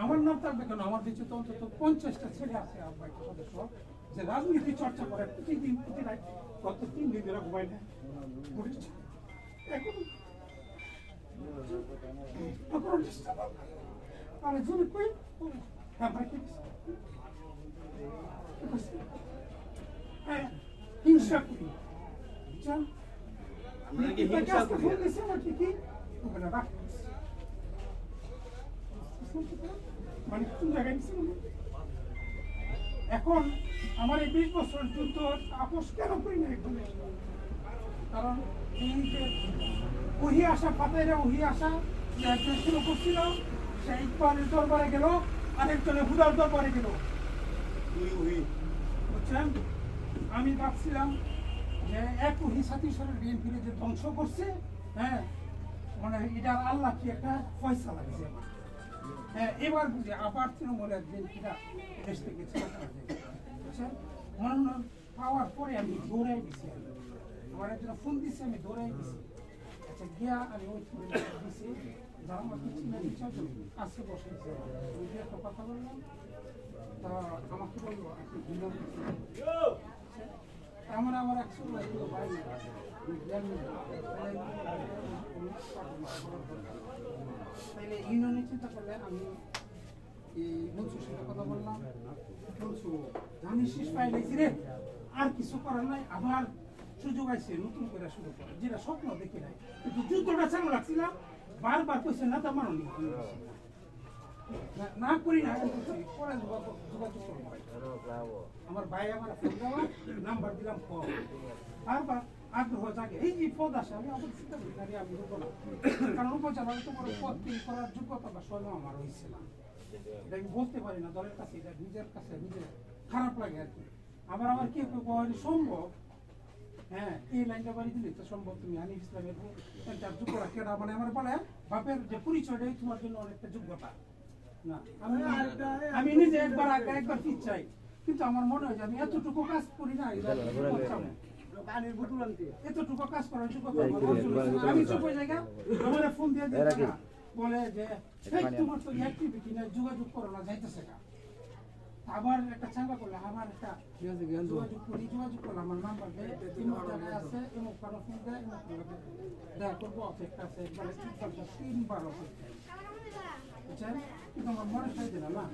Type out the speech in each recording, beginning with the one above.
আমার নাম থাকবে কেন? আমার দেশে তো অন্তত 50টা ছেলে আছে সদস্য যে রাজনীতি চর্চা করে প্রতিদিন প্রতি রাত গত 3 দিন এরা ঘুমায় না। হিংসা করি মানে কোন জায়গায় এখন আমার এই 20 বছর যুদ্ধ আপোষ কেন করি না? কারণ এই যে ওহি আসা পাতাইরা ওহি আসা যে একজন শুরু করছিল সে ইকবালের দরবারে গেল, আরেকজনের হুদার দরবারে গেল। বুঝছেন, আমি ভাবছিলাম যে এক ওহি ছাত্রীশ্বরের বিএনপির যে ধ্বংস করছে, হ্যাঁ মানে এটা আল্লাহ কি একটা ফয়সালা দিয়েছে। হ্যাঁ এবার বুঝে আবার তৃণমূলের বিএনপিরা দেশ থেকে বুঝছেন, মনোনয়ন পাওয়ার পরে আমি দৌড়াই দিছি। আমার একজন ফোন দিচ্ছে, আমি দৌড়াই দিছি। আচ্ছা গিয়া আমি ওই দিছি যারা আমাকে চিনে দিচ্ছে কাছে বসেছে, ওই যে একটা কথা বললাম তা আমাকে বললো আপনি ভিন্ন আমার আমার একশো ভাই তাহলে ইউনিয়নে চিন্তা করলে আমি এই মনসুর সাথে কথা বললাম। মনসুর ধানের শীষ পাইলেছি রে, আর কিছু করার নাই, আবার সুযোগ আছে নতুন করে শুরু করে, যেটা স্বপ্ন দেখি নাই। কিন্তু যুদ্ধটা চালু রাখছিলাম, বারবার কইছে না তা মানো না করি না পরে যোগাযোগ করবো। আমার ভাই আমার ফোন দেওয়া নাম্বার দিলাম, বারবার আগ্রহ জাগে। এই যে পদ আসে আমি আবার চিন্তা করি না আমি দেবো না, কারণ উপজেলা তো বড় পদ তৈরি করার যোগ্যতা বা স্বয়ং আমার হয়েছিলাম। এটা আমি বলতে পারি না দলের কাছে, এটা নিজের কাছে নিজের খারাপ লাগে আর কি। আবার কেউ কেউ সম্ভব, হ্যাঁ এই লাইনটা বাড়ি দিলে তো সম্ভব তুমি হানিফ ইসলামের যোগ্যতা কেনা মানে আমার বলে বাপের যে পরিচয়টাই তোমার জন্য অনেকটা যোগ্যতা না। আমি নিজে একবার আগে একবার ফিট চাই, কিন্তু আমার মনে হয় যে আমি এতটুকু কাজ করি না, এতটুকু কাজ করার যোগ্যতা আমি চুপ হয়ে জায়গা আমার ফোন দিয়ে দিই বলে যে তোমার তো অ্যাক্টিভিটি না, যোগাযোগ করো না, যাইতেছে না। আবার একটা চাঙ্গা করলে আমার একটা যোগাযোগ করলাম, আমার নাম্বার দেয় আছে এমন কারো ফোন দেয় দেখা করবো, অপেক্ষা আছে 3বার অপেক্ষা। বুঝছেন, কিন্তু আমার মনে চাইছে না না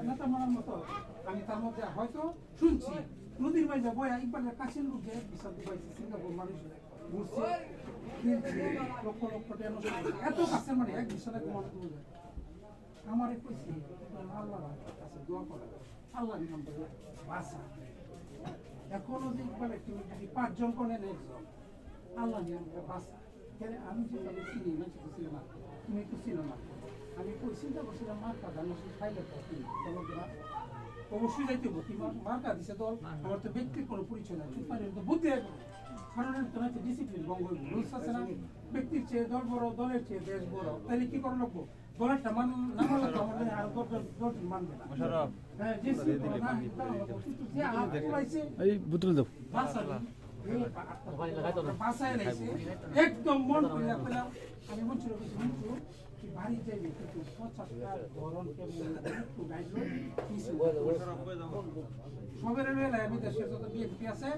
নেতা মানার মতো। আমি তার মধ্যে হয়তো শুনছি নদীর বাইরে বয়া ইকবালের কাছের লোক যে বিচার পাইছে সিঙ্গাপুর মানুষ ঘুরছে লক্ষ লক্ষ এত কাছে মানে এক বিশালে মনে করবে আমার কইছি আল্লাহ কাছে দোয়া করা, আল্লাহ নাম বলে বাসা। এখনো যে ইকবাল তুমি যদি 5 জন কোনে একজন আল্লাহ নাম বলে বাসা। আমি যেটা চিনি না সেটা ছিল না, তুমি তো ছিল না। আমি চিন্তা করছিলাম মার্কা ধান খাইলে অবশ্যই যাইতে হবো, মার্কা দিছে দল, আমার তো ব্যক্তির কোনো পরিচয় নাই, তো বুদ্ধি কারণ ডিসিপ্লিন বঙ্গ রুলস আছে না, ব্যক্তির চেয়ে দল বড়, দলের চেয়ে দেশ বড়, তাহলে কি করে লাগবো? দলেরটা না মানলে তো আমাদের আর 10 জন মানবে না। হ্যাঁ একদম মন করে আমি বলছিল বাড়ি যাইবে কিন্তু ধরন সবের আমি দেশের যত বিএনপি আছে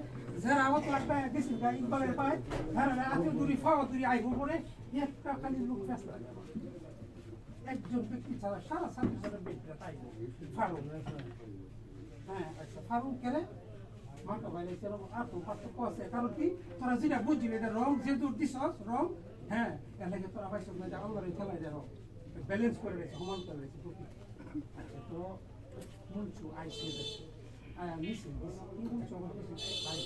যারা আমার লাগবে গেছিল ইকবালের পায় হাতে দূরি ফাওয়া দূরি আইব পরে একটা খালি লোক ফেসলা একজন ব্যক্তি ছাড়া সারা ছাত্র ছাত্র ব্যক্তিরা তাই ফারুক। হ্যাঁ আচ্ছা ফারুক কেন মাকে বাইরে সেরকম পার্থক্য আছে, কারণ কি তোরা যেটা বুঝলি এটা রং যে দূর দিস রং, হ্যাঁ এলাকে তোরা পাইছ না যে আল্লাহর খেলায় যা রং ব্যালেন্স করে রয়েছে, সমান করে রয়েছে। আচ্ছা তো বলছো আইসি মিসিং কি বলছো আমার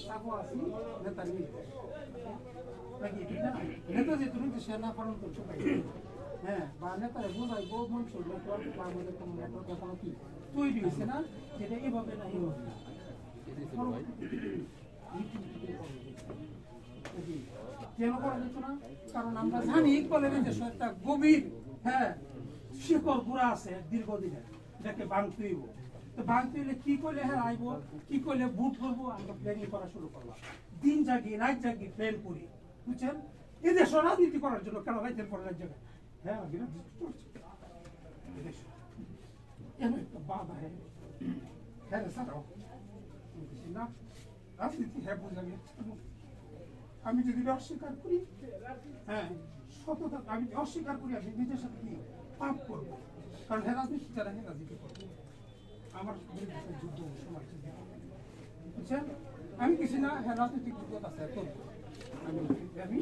চাপও আছি নেতার নাকি নেতা যে তুমি তো সেনা পালন করছো হ্যাঁ বা নেতারে বোঝাই বহু মঞ্চ নেটওয়ার্ক বা আমাদের কোনো নেটওয়ার্ক এখনো কি তৈরি হয়েছে না, যেটা এভাবে না এইভাবে কেন করা যেত না? কারণ আমরা জানি ইকবালের একটা গভীর হ্যাঁ শিকড় গুড়া আছে দীর্ঘদিনের, এটাকে ভাঙতে হইব। তো ভাঙতে হইলে কি করলে হ্যাঁ আইব, কি করলে বুট করবো, আমরা প্ল্যানিং করা শুরু করলাম। দিন জাগি রাত জাগি প্ল্যান করি, বুঝছেন? এদেশ রাজনীতি করার জন্য কেন রাইতের পরে রাত জায়গায় হ্যাঁ একটা বাধা হ্যাঁ স্যার না রাজনীতি হ্যাঁ বোঝাবে। আমি যদি অস্বীকার করি, হ্যাঁ সততা আমি অস্বীকার করি, আমি নিজের সাথে কি পাপ করবো, কারণ হ্যাঁ রাজনীতি যারা হ্যাঁ রাজনীতি করবো আমার যুদ্ধ সময় বুঝছেন? আমি কিছু না হ্যাঁ রাজনৈতিক যোগ্যতা আছে করবো, আমি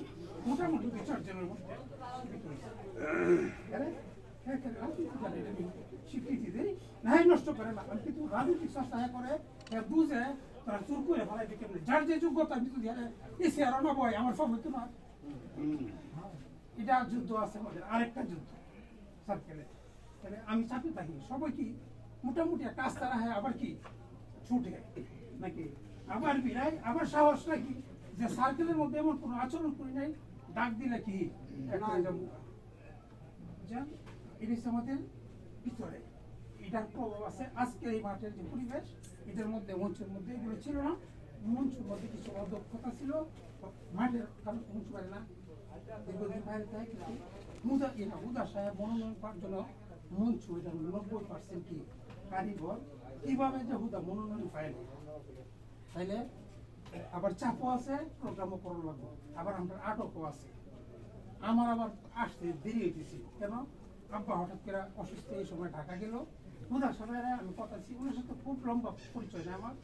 মোটামুটি 2-4 জনের মধ্যে স্বীকৃতি দেয় না, নষ্ট করে না। আমি কিন্তু রাজনৈতিক সংস্থা করে বুঝে তারা চুর করে ফেলাই কেমনি, যার যে যোগ্যতা আমি যদি এসে আর না বয় আমার সব হইতো না। এটা যুদ্ধ আছে আমাদের, আরেকটা যুদ্ধ সার্কেলে। তাহলে আমি চাপে থাকি, সবাই কি মোটামুটি একটা আস্থা রাখে, আবার কি ছুটে নাকি আবার বিরায়, আবার সাহস নাকি যে সার্কেলের মধ্যে এমন কোনো আচরণ করি নাই, ডাক দিলে কি এটা আমাদের ভিতরে এটার প্রভাব আছে। আজকে এই মাঠের যে পরিবেশ, এটার মধ্যে মঞ্চের মধ্যে এগুলো ছিল না, মঞ্চের মধ্যে কিছু অদক্ষতা ছিল, মাঠের কারণ মঞ্চ পারে না দীর্ঘদিন বাইরে থাকে, কিন্তু মুদা সাহেব মনোনয়ন পাওয়ার জন্য মঞ্চ এটা 90% কি কারিগর, কিভাবে যে হুদা মনোনয়ন পায়নি, তাইলে আবার চাপও আছে, প্রোগ্রামও করা লাগবে, আবার আমরা আটকও আছে। আমার আবার আসতে দেরি হইতেছি, কেন আব্বা হঠাৎ করে অসুস্থ, এই সময় ঢাকা গেল। হুদা সবাই আমি কথা ছি, ওনার সাথে খুব লম্বা পরিচয় না আমার,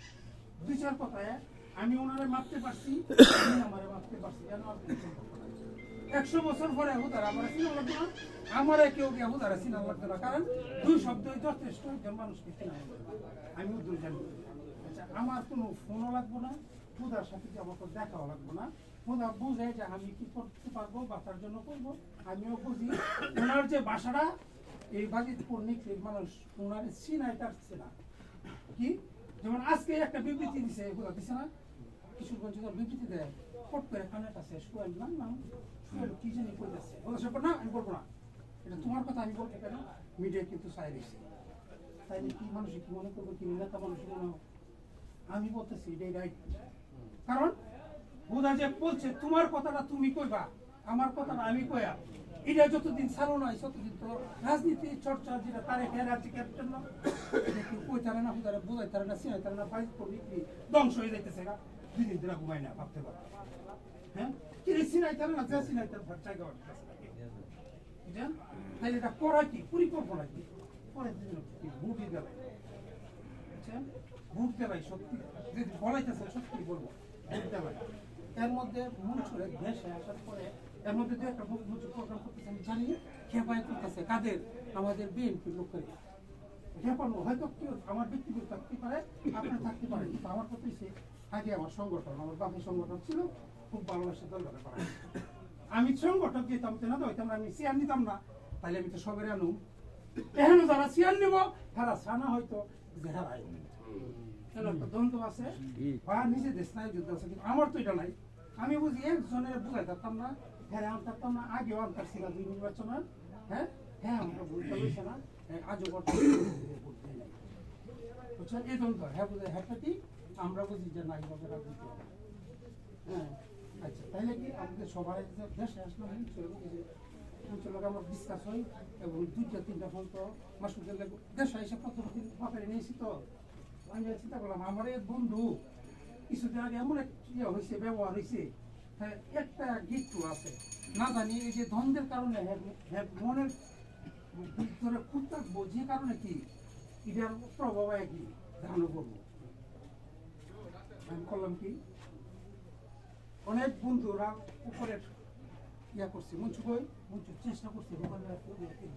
2-4 কথায় আমি ওনারে মাপতে পারছি, আমি আমারে মাপতে পারছি, কেন 100 বছর পরে হুদার আমার চিনা লাগবে না, আমারে কেউ গিয়ে হুদারে চিনা লাগবে না, কারণ 2 শব্দই যথেষ্ট একজন মানুষকে চিনা লাগবে, আমি উদ্দুর জানি। আচ্ছা, আমার কোনো ফোনও লাগবো না, হুদার সাথে আমাকে দেখাও লাগবো না, হুদা বুঝে যে আমি কি করতে পারবো বা তার জন্য করবো, আমিও বুঝি। ওনার যে বাসাটা এই বাজিতপুর নিকলির মানুষ ওনার চিনাই তার চেনা কি, যেমন আজকে একটা বিবৃতি দিছে, হুদা দিছে না, কিশোরগঞ্জ বিবৃতি দেয়, ফট করে কানেটা শেষ করে দিলাম না, কি জানি করতেছে, ওদের সব না আমি বলবো না, এটা তোমার কথা আমি বলতে পারি, মিডিয়া কিন্তু চাই দিচ্ছে, তাইলে কি মানুষ কি মনে করবো, কি নেতা মানুষ মনে হবে, আমি বলতেছি এটাই রাইট। কারণ বোধা যে বলছে তোমার কথাটা তুমি কইবা, আমার কথাটা আমি কইয়া, এটা যতদিন ছাড়ো নয় ততদিন তো রাজনীতি চর্চা যেটা তারে রাজ্য ক্যাপ্টেন না কই তারা না হুদারে বোঝাই তারা না চিনাই তারা না বাইক করবি ধ্বংস হয়ে যাইতেছে গা, 2 দিন ধরে ঘুমাই না ভাবতে পারো, হ্যাঁ কি চিনাই তারা না, যা চিনাই তার জায়গা বুঝলেন? তাহলে এটা করা কি পরিকল্পনা কি, পরে ভোটই দেবে, বুঝছেন? ভোট দেবাই সত্যি যদি বলাইতেছে সত্যি বলবো, ভোট দেবাই। এর মধ্যে মঞ্চুরে দেশে আসার পরে এর মধ্যে যে একটা প্রোগ্রাম করতেছে আমি জানি, খেপায় করতেছে কাদের, আমাদের বিএনপির লোকের খেপানো, হয়তো কেউ আমার ব্যক্তিগত থাকতে পারে, আপনার থাকতে পারে, কিন্তু আমার কথা সে আগে আমার সংগঠন, আমার বাকি সংগঠন ছিল, খুব ভালোবাসে দল করে পারে, আমি সংগঠক দিতাম না, হইতাম না, আমি চেয়ার নিতাম না, তাহলে আমি তো সবের আনুম, এখানে যারা চেয়ার নিব তারা সানা হয়তো হারাই, একটা দ্বন্দ্ব আছে, নিজেদের স্নায়ু যুদ্ধ আছে, কিন্তু আমার তো এটা নাই। আমি বুঝি একজনের বুঝাই থাকতাম না, হ্যাঁ আমি থাকতাম না, আগেও আনতার ছিল 2 নির্বাচনের, হ্যাঁ হ্যাঁ আমরা ভুলতে হয়েছে না, আজও বুঝছেন? এই দ্বন্দ্ব হ্যাঁ বুঝে হ্যাঁ আমরা বুঝি যে নাই হবে রাজনীতি, হ্যাঁ। আচ্ছা, তাইলে কি আমাদের সবাই দেশে আসলাম, অঞ্চলকে আমরা ডিসকাস হই, এবং 2-3টা ফোন তো মাসুদের দেশে এসে প্রথমদিন বাপের নিয়েছি, তো আমি চিন্তা করলাম আমার এক বন্ধু কিছুদিন আগে এমন একটা হয়েছে, ব্যবহার হয়েছে, হ্যাঁ একটা গিফট আছে না জানি, এই যে দ্বন্দ্বের কারণে মনের ভিতরে খুব থাকবো, যে কারণে কি এটার প্রভাব কি ধারণা করবো, আমি করলাম কি অনেক বন্ধুরা উপরের করছি, মঞ্চু চেষ্টা করছি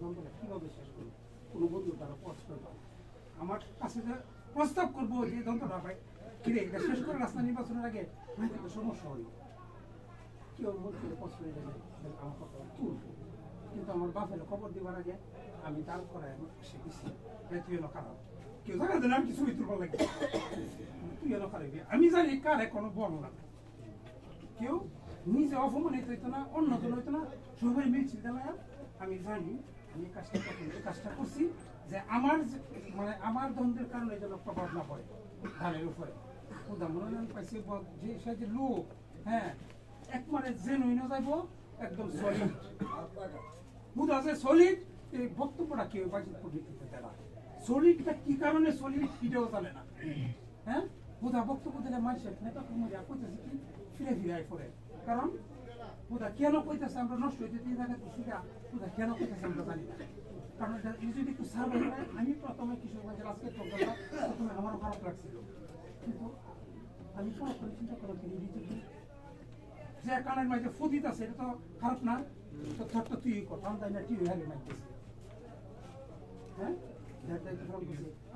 দ্বন্দ্বটা কিভাবে শেষ করবো, কোনো বন্ধু তারা পথ করবো, আমার কাছে প্রস্তাব করবো যে দ্বন্দ্বটা ভাই কিরে এটা শেষ করে রাস্তা নির্বাচনের আগে সমস্যা হলো, কেউ মধ্যে পছন্দ হয়ে যাবে আমার কথা তুলবো, কিন্তু আমার বাপের খবর দেওয়ার আগে আমি দাল করায় সে দিচ্ছি, তুই এলো খারাপ, কেউ জানা দেন আমি কিছু তুলবার লাগে, তুই এলো খারাপ, আমি জানি কারে কোনো বল না, কেউ নিজে অপমানিত হইতো না, অন্যজন হইতো না, সবাই মিছিল দেওয়া, আমি জানি আমি এই কাজটা করছি যে আমার মানে আমার দ্বন্দ্বের কারণে যেন প্রভাব না পড়ে ধানের উপরে খুদা মনোনয়ন পাইছি যে সে যে লোক হ্যাঁ একবারে জেনুইন যাইব একদম সলিড খুদা যে সলিড এই বক্তব্যটা কেউ বাজিত পদ্ধতিতে দেয় না সলিডটা কি কারণে সলিড এটাও জানে না হ্যাঁ খুদা বক্তব্য দিলে মানুষের নেতা কর্মীরা কইতেছে কি ফিরে ফিরে পড়ে কারণ খুদা কেন কইতেছে আমরা নষ্ট হইতে দিয়ে থাকে খুদা কেন কইতেছে আমরা জানি না কারণ এটা যদি একটু সার্ভে করে আমি প্রথমে কিশোরগঞ্জের আজকে প্রোগ্রামটা প্রথমে আমারও খারাপ লাগছিল কিন্তু আমি কোনো চিন্তা করলাম যে কানের মাঝে ফুদিত আছে এটা তো খারাপ না তো থরটা তুই কথা তাই না টিভি হারিয়ে মাইতেছি হ্যাঁ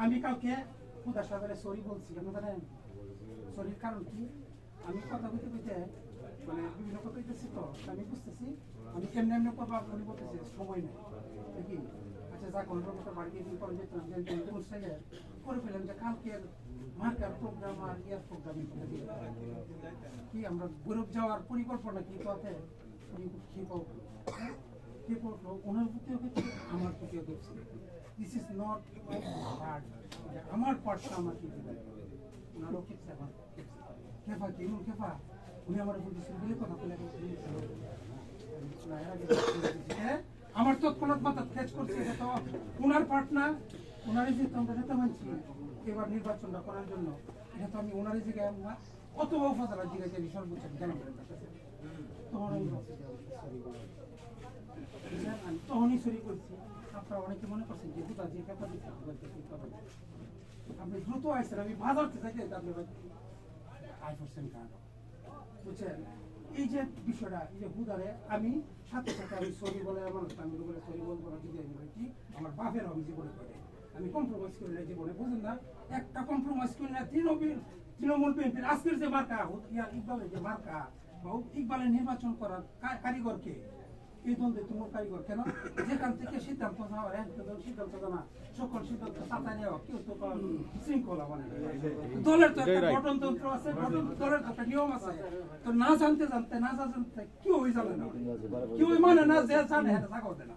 আমি কালকে খুদার সাথে সরি বলছি কেন জানেন সরির কারণ কি আমি কথা বলতে বলতে মানে বিভিন্ন কথা হইতেছি তো আমি বুঝতেছি আমি কেমনে এমনি করবো আপনি বলতেছি সময় নেই দেখি আচ্ছা যা কোনো কথা বাড়িতে দিন পরে যেতাম করে ফেললাম যে কালকের মার্কার প্রোগ্রাম আর ইয়ার প্রোগ্রামে কি আমরা গৌরব যাওয়ার পরিকল্পনা কি পথে কি করলো ওনার প্রতিও ক্ষেত্রে আমার প্রতিও ক্ষেত্রে দিস ইজ নট হার্ড আমার পার্টটা আমার কি ওনারও ক্ষেত্রে আমার কেফা কি কেফা উনি আমার বলতেছেন বলে কথা বলে আমার তৎক্ষণাৎ মাথা ক্যাচ করছে এটা তো ওনার পার্টনার ওনারই যে আমরা নেতা মানছি এবার নির্বাচনটা করার জন্য এটা তো আমি ওনারই জায়গায় কত উপজেলার জায়গায় আমি সর্বোচ্চ জানাবেন তখন আমি তখনই সরি করছি আপনারা অনেকে মনে করছেন যে দুটা যে পেপার দিচ্ছে আপনি দ্রুত আসছেন আমি বাজারতে চাইতে আপনি আই করছেন কারণ বুঝছেন এই যে বিষয়টা এই যে হুদারে আমি সাথে সাথে আমি সরি বলে আমার আমি বলে সরি বলবো না যদি আমি কি আমার বাপের আমি জীবনে করে আমি কম্প্রোমাইজ করি না জীবনে বুঝলেন না একটা কম্প্রোমাইজ করি না তৃণমূল বিএনপির আজকের যে মার্কা ইকবালের যে মার্কা বা ইকবালের নির্বাচন করার কারিগরকে এই দ্বন্দ্বে তোমার কারিগর কেন যেখান থেকে সিদ্ধান্ত নেওয়া সিদ্ধান্ত জানা সকল সিদ্ধান্ত চাতা নেওয়া কেউ তো শৃঙ্খলা মানে দলের তো একটা গঠনতন্ত্র আছে দলের তো একটা নিয়ম আছে তো না জানতে জানতে না জানতে কেউ জানে না কেউ মানে না যে জানে এটা থাকা হতে না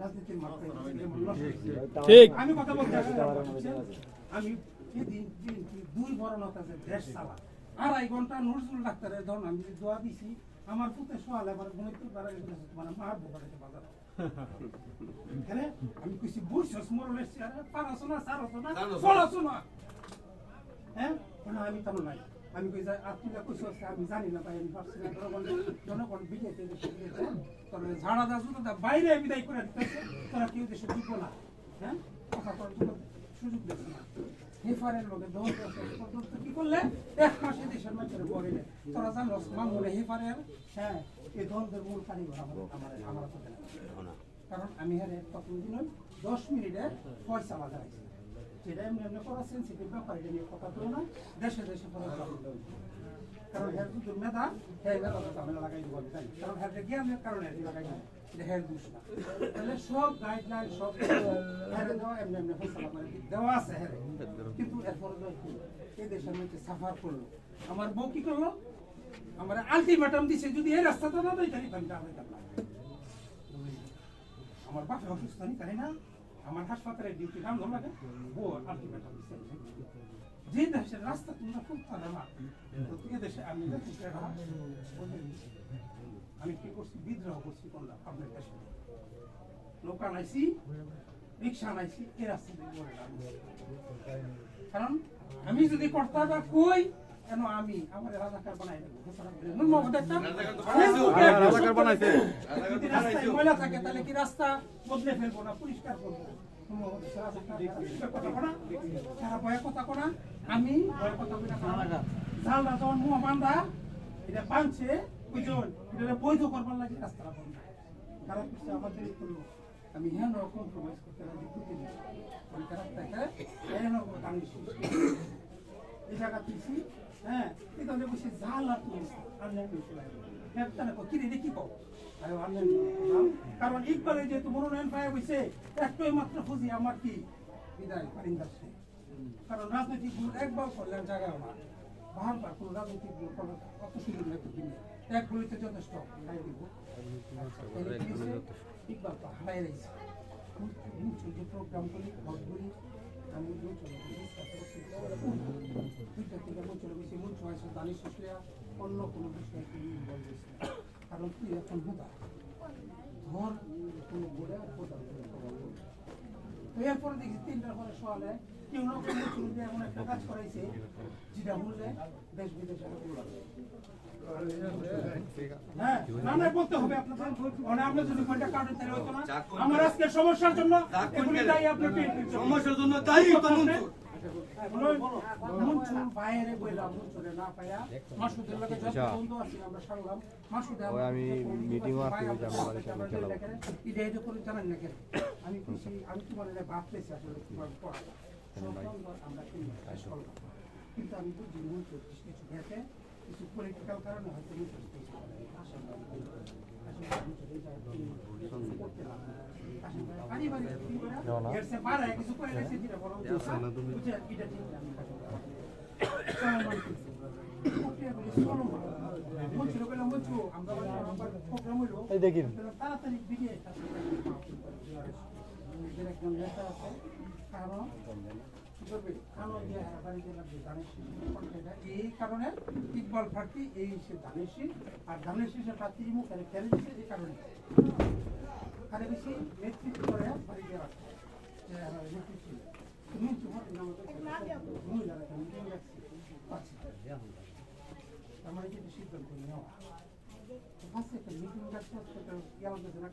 রাজনীতির মাধ্যমে আমি কথা বলতে আমি যেদিন দুই বড় নেতা যে দেশ চালা 2.5 ঘন্টা নজরুল ডাক্তারের ধরুন আমি দোয়া দিছি আমার পুতে সোয়াল আমার মানে মার বোকারে বাজার আমি কইছি বুঝছস মরলে পারাছো না সারাছো না পড়াছো না হ্যাঁ আমি তো নাই আমি কই যাই আপনিটা কইছস আমি জানি না তাই আমি ভাবছি না জনগণ বিজেপি তবে ঝাড়া দা জুতো দা বাইরে বিদায় করে দিতেছে তারা কেউ দেশে ঢুকবো না হ্যাঁ কথা করার সুযোগ দিচ্ছে না হেফারের লোকে কি করলে 1 মাসে দেশের মানুষের পরে তোরা জানো মামুনে হেফারের হ্যাঁ এই দ্বন্দ্বের মূল কারিগর আমার কারণ আমি হ্যাঁ তখন দিন 10 মিনিটে ফয়সালা দাঁড়াইছি যেটা এমনি এমনি করা সেন্সিটিভ ব্যাপার এটা নিয়ে কথা বলো না দেশে দেশে কারণ হ্যাঁ দুটো মেধা হ্যাঁ মেধা ঝামেলা লাগাই দেবো কারণ হ্যাঁ জ্ঞানের কারণে লাগাই দেবো এটা হ্যাঁ দুষ না তাহলে সব গাইডলাইন সব হ্যাঁ দেওয়া এমনি এমনি ফয়সালা করে দেওয়া আছে হ্যাঁ কিন্তু এরপরে এই দেশের মধ্যে সাফার করলো আমার বউ কি করলো আমার আলটিমেটাম দিছে যদি এই রাস্তাটা না দেয় তাহলে আমি যাইতাম না আমার বাপে অসুস্থ নেই তাই না আমার হাসপাতালে ডিউটি নাম ধর লাগে বউ আলটিমেটাম দিছে যে দেশের রাস্তা তোমরা খুব পারো না তো এই দেশে আমি আমি কি করছি বিদ্রোহ করছি কোনটা আপনার দেশে নৌকা নাইছি রিক্সা নাইছি এই রাস্তা দিয়ে কারণ আমি যদি করতে বা কই কেন আমি আমার রাজাকার বানাই দেবো ময়লা থাকে তাহলে কি রাস্তা বদলে ফেলবো না পরিষ্কার করবো কথা কোনা আমি জালটা যখন মুহ বান্ধা এটা বাঁধছে বুঝুন এটা বৈধ করবার লাগে রাস্তাটা বন্ধ কারণ আমাদের করলো আমি হ্যাঁ কম্প্রোমাইজ করতে রাজি এই জায়গা তুলছি হ্যাঁ তাহলে বসে জাল আর তুলছি কিনে দেখি পাও কারণ ইকবালে যেহেতু মনোনয়ন পায় হয়েছে একটাই মাত্র খুঁজি আমার কি বিদায় পারিন্দার কারণ রাজনৈতিক গুলো একবার করলেন জায়গায় আমার বারবার কোনো রাজনৈতিক গুলো কত সুযোগ নেই এক গুলিতে যথেষ্ট দিব ইকবাল তো হারাই রয়েছে যে প্রোগ্রামগুলি ঘরগুলি আমি দুইটা থেকে মঞ্চলে বেশি মঞ্চ হয়েছে দানি শিশিয়া অন্য কোনো বিষয়ে বলতেছে কারণ তুই এখন হুদা ধর কোনো বলে আর প্রদান করে তো এরপরে দেখছি 3টার পরে সকালে কেউ না কোনো শুরুতে এমন একটা কাজ করাইছে যেটা বললে দেশ বিদেশে হ্যাঁ না বলতে হবে আপনাদের মানে আপনি যদি কোনটা কাটেন তাহলে হতো না আমার আজকে সমস্যার জন্য এগুলি তাই আপনি সমস্যার জন্য তাই তো মঞ্চুর বাইরে বইলাম মঞ্চুরে না পাইয়া মাসুদের লাগে যত বন্ধু আছে আমরা সারলাম মাসুদে আমি মিটিংও আসতে এটা এটা করে জানেন না কেন আমি খুশি আমি তোমার ভাবতেছি আসলে কিভাবে পড়াবো আমরা কিন্তু আমি বুঝি মঞ্চ কিছু ঘেটে কিছু পলিটিক্যাল কারণে হয়তো তাড়াতাড়ি বিয়ে কারণ এই কারণে ইকবাল ফার্টি এই সে ধানের শীষ আর ধানের শীষের প্রার্থী মুখে ফেলে দিচ্ছে এই কারণে আরে বেশি নেতৃত্ব করে বাড়ি দেওয়া আমার কিন্তু সিদ্ধান্ত নেওয়া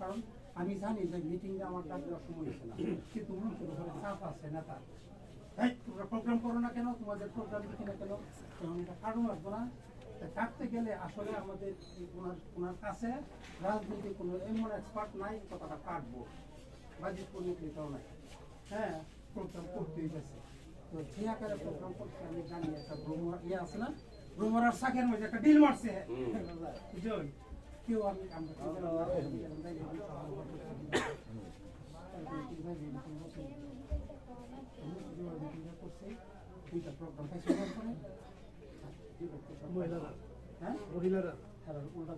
কারণ আমি জানি যে মিটিংয়ে আমার ডাক দেওয়ার সময় হচ্ছে না কিন্তু মঞ্চের উপরে চাপ আছে নেতা তোমরা প্রোগ্রাম করো না কেন তোমাদের প্রোগ্রাম দেখি না কেন তখন এটা কারণ আসবো না কাটতে গেলে আসলে আমাদের ওনার কাছে রাজনীতি কোনো এমন এক্সপার্ট নাই কথাটা কাটবো বাজেট পরিণতিটাও নাই হ্যাঁ প্রোগ্রাম করতেই গেছে তো যে আকারে প্রোগ্রাম করতে আমি জানি একটা ভ্রমর ইয়ে আছে না ভ্রমর আর শাকের মধ্যে একটা ডিল মারছে বুঝলেন কেউ আমি আমরা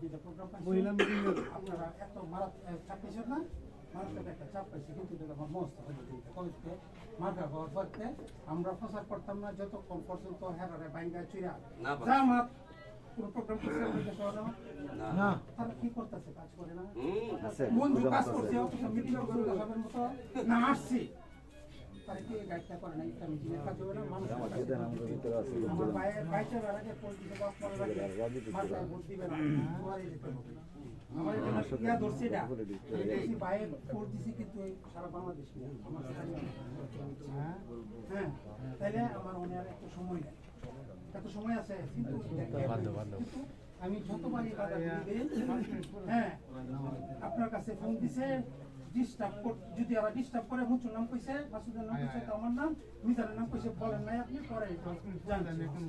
দুইটা প্রোগ্রাম আপনারা এত মারাত চাপ পাইছেন না মারাত্মক একটা চাপ পাইছে কিন্তু আমার মস্ত কলেজকে মার্কা হওয়ার পরতে আমরা প্রচার করতাম না যতক্ষণ পর্যন্ত হেরারে বাইঙ্গা চুরা জামাত কোনো প্রোগ্রাম করছে না তারা কি করতেছে কাজ করে না মঞ্জু কাজ করছে মিটিং সবের মতো না আসছি তারা কি গাইডটা করে না একটা মিটিং এর কাজ হবে না মানুষ আমার বাইরে বেড়াকে পরিচিত বাস করে রাখে মাথায় ভোট দিবে না তোমার এই যেতে হবে আমার ইয়া ধরছি এটা এই বাইরে ভোট দিছি কিন্তু সারা বাংলাদেশ আমার হ্যাঁ তাহলে আমার মনে আর একটা সময় নেই এত সময় আছে কিন্তু আমি যতবারই হ্যাঁ আপনার কাছে ফোন দিছে ডিস্টার্ব যদি আবার ডিস্টার্ব করে মুচুর নাম কইছে মাসুদের নাম কইছে তো আমার নাম মিজানের নাম কইছে বলেন নাই আপনি পরে জানেন এখন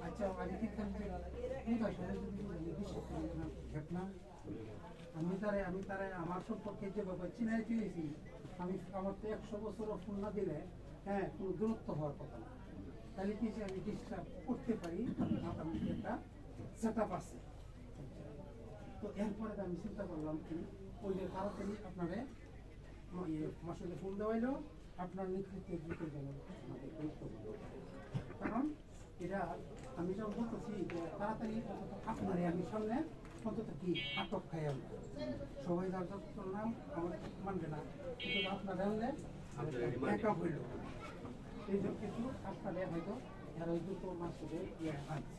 আচ্ছা আগে কি ঘটনা আমি তারে আমার সম্পর্কে যেভাবে চিনাই দিয়েছি আমি আমার তো 100 বছরও ফোন না দিলে হ্যাঁ কোনো দূরত্ব হওয়ার কথা না তাহলে কি আমি ডিস্টার্ব করতে পারি মোটামুটি একটা সেট আপ আছে তো এরপরে আমি চিন্তা করলাম কি ওই যে তাড়াতাড়ি আপনারে মাসুদে ফোন দেওয়াইলো আপনার নেতৃত্বে দিতে গেল কারণ এটা আমি যখন বলতেছি যে তাড়াতাড়ি আপনারে আমি সামনে অন্তত কি আটক খাই আমরা সবাই যার যত নাম আমার মানবে না কিন্তু আপনার জানলে একা হইল এই জন্য কিছু আপনারা হয়তো এরা ওই দুটো মাসুদে আনছে